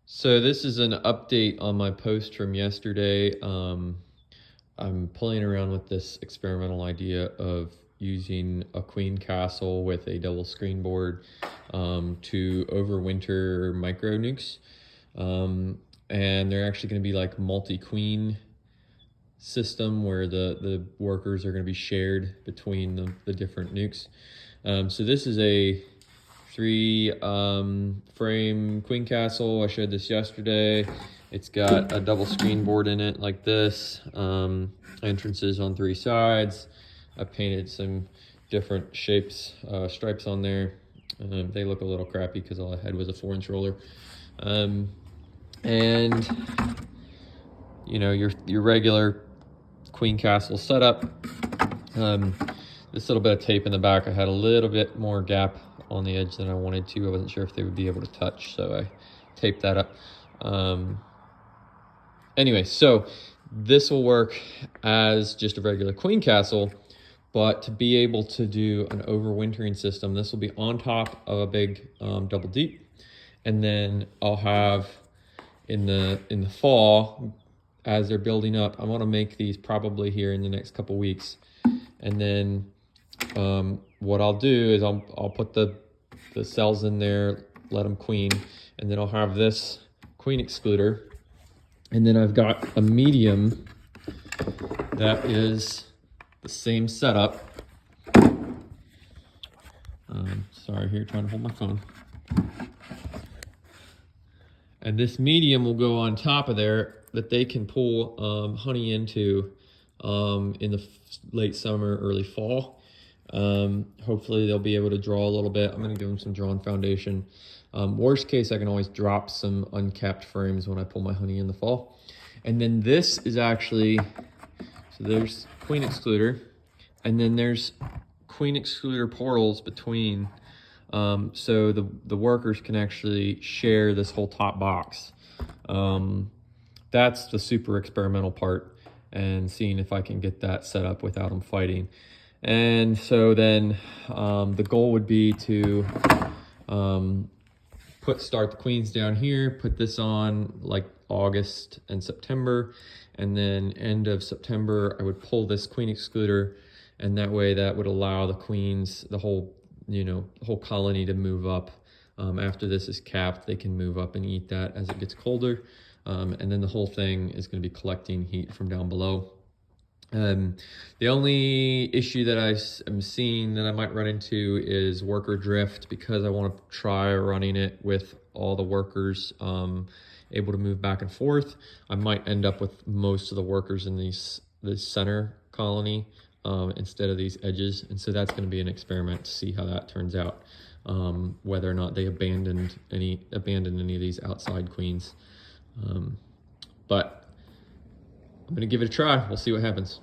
So this is an update on my post from yesterday. I'm playing around with this experimental idea of using a queen castle with a double screen board to overwinter micro nukes. And they're actually going to be like multi-queen system where the workers are going to be shared between the different nukes. So this is a 3 frame queen castle. I showed this yesterday. It's got a double screen board in it like this, entrances on 3 sides. I painted some different shapes, stripes on there. They look a little crappy because all I had was a 4-inch roller. And you know, your regular queen castle setup. This little bit of tape in the back, I had a little bit more gap on the edge than I wanted to. I wasn't sure if they would be able to touch, so I taped that up. Anyway, so this will work as just a regular queen castle, but to be able to do an overwintering system, this will be on top of a big double deep, and then I'll have in the fall, as they're building up, I want to make these probably here in the next couple weeks, and then what I'll do is I'll put the cells in there, let them queen, and then I'll have this queen excluder, and then I've got a medium that is the same setup. Sorry, here, trying to hold my phone. And this medium will go on top of there that they can pull honey into in the late summer, early fall. Hopefully they'll be able to draw a little bit. I'm going to give them some drawn foundation. Worst case, I can always drop some uncapped frames when I pull my honey in the fall. And then this is actually, so there's queen excluder, and then there's queen excluder portals between, so the workers can actually share this whole top box. That's the super experimental part, and seeing if I can get that set up without them fighting. And so then the goal would be to start the queens down here, put this on like August and September, and then end of September I would pull this queen excluder, and that way that would allow the queens, the whole colony to move up. After this is capped, they can move up and eat that as it gets colder, and then the whole thing is going to be collecting heat from down below. The only issue that I am seeing that I might run into is worker drift, because I want to try running it with all the workers able to move back and forth. I might end up with most of the workers in this center colony instead of these edges, and so that's going to be an experiment to see how that turns out, whether or not they abandon any of these outside queens. But I'm going to give it a try. We'll see what happens.